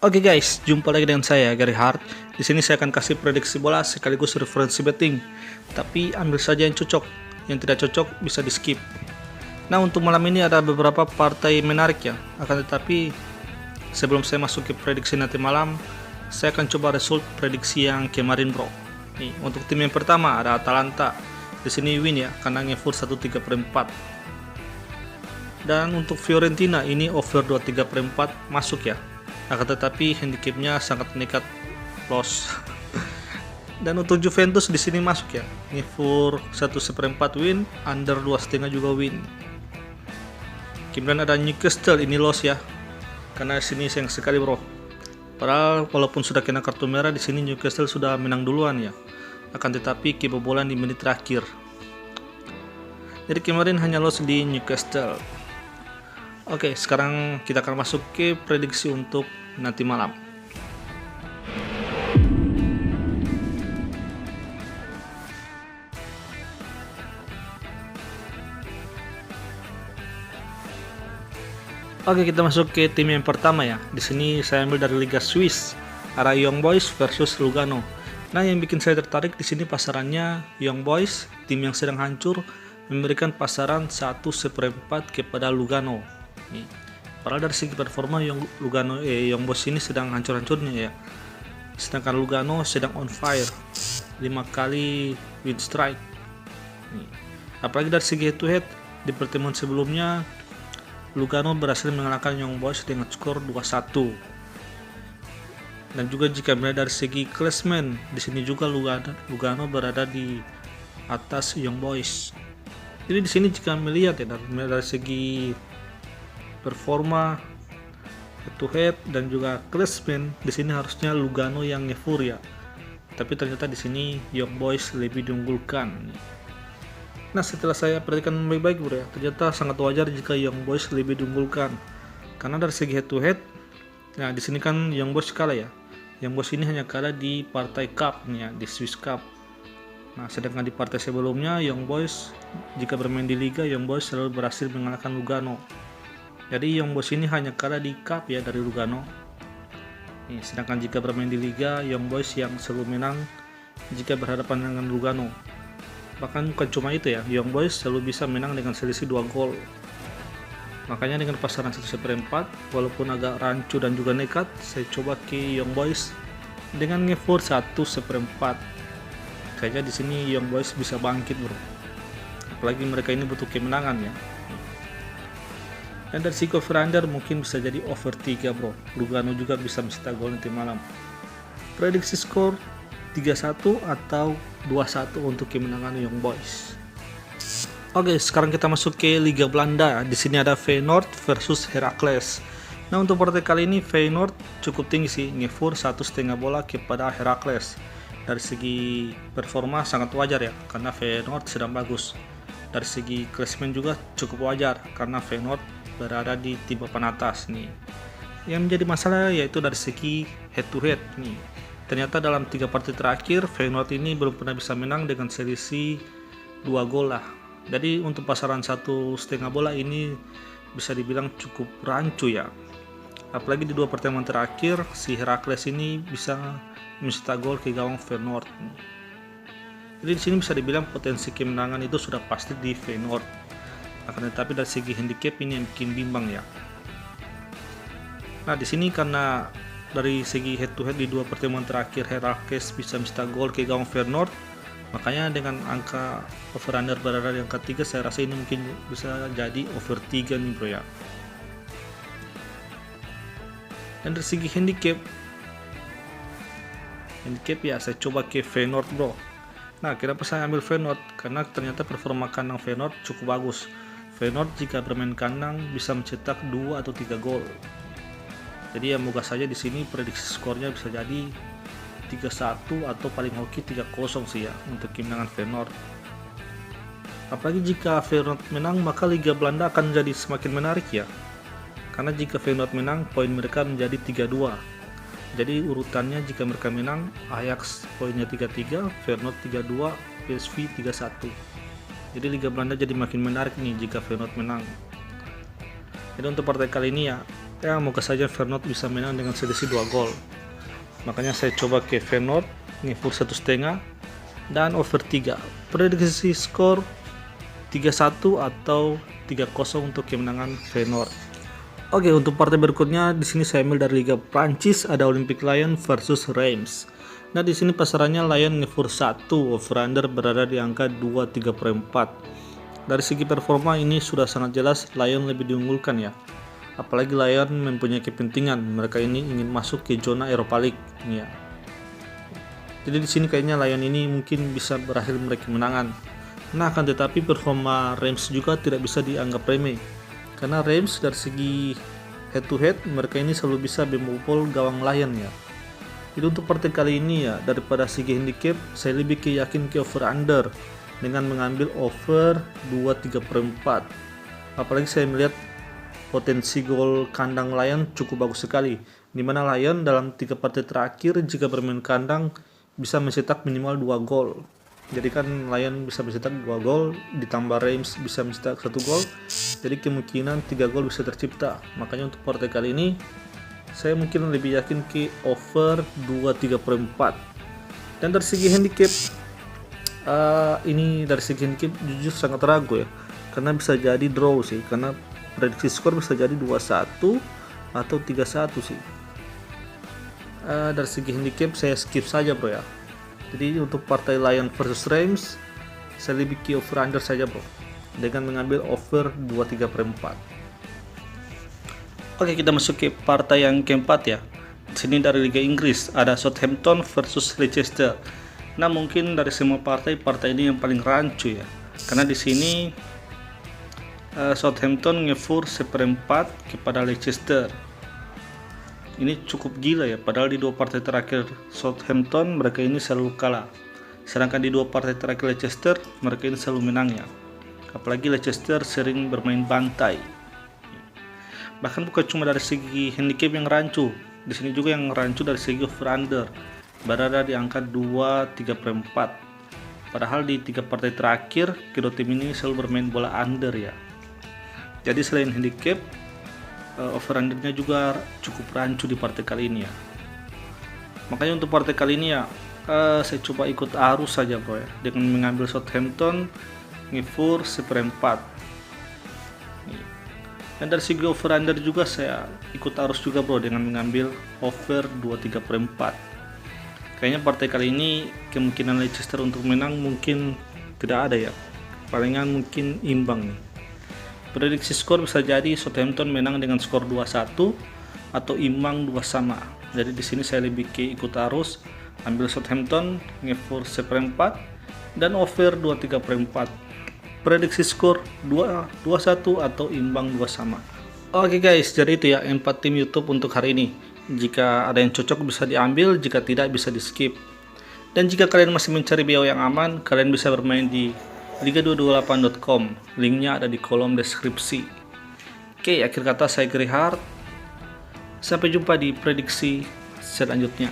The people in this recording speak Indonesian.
Oke guys, jumpa lagi dengan saya Gary Hart. Di sini saya akan kasih prediksi bola sekaligus referensi betting. Tapi ambil saja yang cocok, yang tidak cocok bisa di skip. Nah, untuk malam ini ada beberapa partai menarik ya. Akan tetapi sebelum saya masuk ke prediksi nanti malam, saya akan coba result prediksi yang kemarin bro. Nih, untuk tim yang pertama ada Atalanta. Di sini win ya, karena ngefull 1/3/4. Dan untuk Fiorentina ini over 2/3/4 masuk ya. Akan tetapi handicapnya sangat nekat loss. Dan untuk Juventus di sini masuk ya, ngefur 1/4 win, under 2,5 juga win. Kemudian ada Newcastle, ini loss ya, karena sini sayang sekali bro. Padahal walaupun sudah kena kartu merah di sini Newcastle sudah menang duluan ya. Akan tetapi kebobolan di menit terakhir. Jadi kemarin hanya loss di Newcastle. Oke, sekarang kita akan masuk ke prediksi untuk nanti malam. Oke, kita masuk ke tim yang pertama ya. Di sini saya ambil dari Liga Swiss, ada Young Boys versus Lugano. Nah, yang bikin saya tertarik di sini pasarannya Young Boys, tim yang sedang hancur, memberikan pasaran 1/4 kepada Lugano. Nih, padahal dari segi performa Young Boys ini sedang hancur-hancurnya ya. Sedangkan Lugano sedang on fire, 5 kali win strike. Nih, apalagi dari segi head to head di pertemuan sebelumnya Lugano berhasil mengalahkan Young Boys dengan skor 2-1. Dan juga jika melihat dari segi klasmen, di sini juga Lugano berada di atas Young Boys. Jadi di sini jika melihat ya dari segi performa head to head dan juga klasmen, di sini harusnya Lugano yang ngefur ya. Tapi ternyata di sini Young Boys lebih diunggulkan. Nah, setelah saya perhatikan baik-baik bro ya, ternyata sangat wajar jika Young Boys lebih diunggulkan. Karena dari segi head to head, nah di sini kan Young Boys kalah ya. Young Boys ini hanya kalah di partai cup nih ya, di Swiss Cup. Nah, sedangkan di partai sebelumnya Young Boys jika bermain di liga, Young Boys selalu berhasil mengalahkan Lugano. Jadi Young Boys ini hanya kalah di cup ya dari Lugano. Nih, sedangkan jika bermain di liga, Young Boys yang selalu menang jika berhadapan dengan Lugano. Bahkan bukan cuma itu ya, Young Boys selalu bisa menang dengan selisih 2 gol. Makanya dengan pasaran 1/4, walaupun agak rancu dan juga nekat, saya coba ke Young Boys dengan ngefur 1/4. Kayaknya di sini Young Boys bisa bangkit bro. Apalagi mereka ini butuh kemenangan ya. Dan dari sisi over-under mungkin bisa jadi over 3 bro. Lugano juga bisa mencetak gol nanti malam. Prediksi skor 3-1 atau 2-1 untuk kemenangan Young Boys. Oke, sekarang kita masuk ke Liga Belanda. Di sini ada Feyenoord versus Heracles. Nah, untuk partai kali ini Feyenoord cukup tinggi sih, ngefur 1,5 bola kepada Heracles. Dari segi performa sangat wajar ya, karena Feyenoord sedang bagus. Dari segi klasmen juga cukup wajar, karena Feyenoord berada di tim papan atas nih. Yang menjadi masalah yaitu dari segi head to head nih. Ternyata dalam 3 partai terakhir Feyenoord ini belum pernah bisa menang dengan selisih 2 gol lah. Jadi untuk pasaran 1,5 bola ini bisa dibilang cukup rancu ya. Apalagi di 2 pertemuan terakhir si Heracles ini bisa mencetak gol ke gawang Feyenoord. Jadi di sini bisa dibilang potensi kemenangan itu sudah pasti di Feyenoord. Akan tetapi dari segi handicap ini yang bikin bimbang ya. Nah, di sini karena dari segi head to head di 2 pertemuan terakhir Heracles bisa mencetak gol ke gawang Feyenoord, makanya dengan angka over under berada di angka 3, saya rasa ini mungkin bisa jadi over 3 nih bro ya. Dan dari segi handicap ya saya coba ke Feyenoord bro. Nah, kenapa saya ambil Feyenoord? Karena ternyata performa kandang Feyenoord cukup bagus. Feyenoord jika bermain kandang bisa mencetak 2 atau 3 gol. Jadi ya moga saja di sini prediksi skornya bisa jadi 3-1 atau paling hoki 3-0 sih ya untuk kemenangan Feyenoord. Apalagi jika Feyenoord menang, maka Liga Belanda akan jadi semakin menarik ya. Karena jika Feyenoord menang, poin mereka menjadi 3-2. Jadi urutannya jika mereka menang, Ajax poinnya 3-3, Feyenoord 3-2, PSV 3-1. Jadi Liga Belanda jadi makin menarik nih jika Feyenoord menang. Jadi untuk partai kali ini ya Ya, moga saja Feyenoord bisa menang dengan selisih 2 gol. Makanya saya coba ke Feyenoord, ngefur 1,5 dan over 3. Prediksi skor 3-1 atau 3-0 untuk kemenangan Feyenoord. Oke, untuk partai berikutnya di sini saya ambil dari Liga Prancis, ada Olympique Lyon versus Reims. Nah, di sini pasarannya Lyon ngefur 1, over under berada di angka 2,3/4. Dari segi performa ini sudah sangat jelas Lyon lebih diunggulkan ya. Apalagi Lyon mempunyai kepentingan, mereka ini ingin masuk ke zona Europa League ya. Jadi di sini kayaknya Lyon ini mungkin bisa berakhir meraih kemenangan. Nah, akan tetapi performa Reims juga tidak bisa dianggap remeh. Karena Reims dari segi head to head mereka ini selalu bisa membobol gawang Lyon ya. Jadi untuk partai kali ini ya, daripada segi handicap saya lebih yakin ke over under dengan mengambil over 2,3/4. Apalagi saya melihat potensi gol kandang Lyon cukup bagus sekali, di mana Lyon dalam 3 partai terakhir jika bermain kandang bisa mencetak minimal 2 gol. Jadi kan Lyon bisa mencetak 2 gol, ditambah Reims bisa mencetak 1 gol, jadi kemungkinan 3 gol bisa tercipta. Makanya untuk partai kali ini saya mungkin lebih yakin ke over 2,3/4. Dan dari segi handicap ini dari segi handicap jujur sangat ragu ya, karena bisa jadi draw sih, karena prediksi skor bisa jadi 2-1 atau 3-1 sih. Dari segi handicap saya skip saja bro ya. Jadi untuk partai Lyon versus Reims saya lebih ke over under saja bro, dengan mengambil over 2,3/4. Oke, kita masuk ke partai yang keempat ya. Di sini dari Liga Inggris ada Southampton versus Leicester. Nah, mungkin dari semua partai ini yang paling rancu ya, karena di sini Southampton ngefur 1/4 kepada Leicester. Ini cukup gila ya, padahal di 2 partai terakhir Southampton mereka ini selalu kalah, sedangkan di 2 partai terakhir Leicester mereka ini selalu menang ya. Apalagi Leicester sering bermain bantai. Bahkan bukan cuma dari segi handicap yang rancu, di sini juga yang rancu dari segi over under berada di angka 2,3/4. Padahal di 3 partai terakhir kedua tim ini selalu bermain bola under ya. Jadi selain handicap, over undernya juga cukup rancu di partai kali ini ya. Makanya untuk partai kali ini ya, saya coba ikut arus saja bro ya, dengan mengambil Southampton ngefur 1/4. Dan dari segi over under juga saya ikut arus juga bro, dengan mengambil over 2,3/4. Kayaknya partai kali ini kemungkinan Leicester untuk menang mungkin tidak ada ya, palingan mungkin imbang nih. Prediksi skor bisa jadi Southampton menang dengan skor 2-1 atau imbang 2-2. Jadi di sini saya lebih ke ikut arus, ambil Southampton ngefur 1/4 dan over 2,3/4. Prediksi skor 2-1 atau imbang 2-2. Oke guys, jadi itu ya 4 tim YouTube untuk hari ini. Jika ada yang cocok bisa diambil, jika tidak bisa di skip. Dan jika kalian masih mencari biaya yang aman, kalian bisa bermain di liga228.com, linknya ada di kolom deskripsi. Oke, akhir kata saya Gerihard, sampai jumpa di prediksi selanjutnya.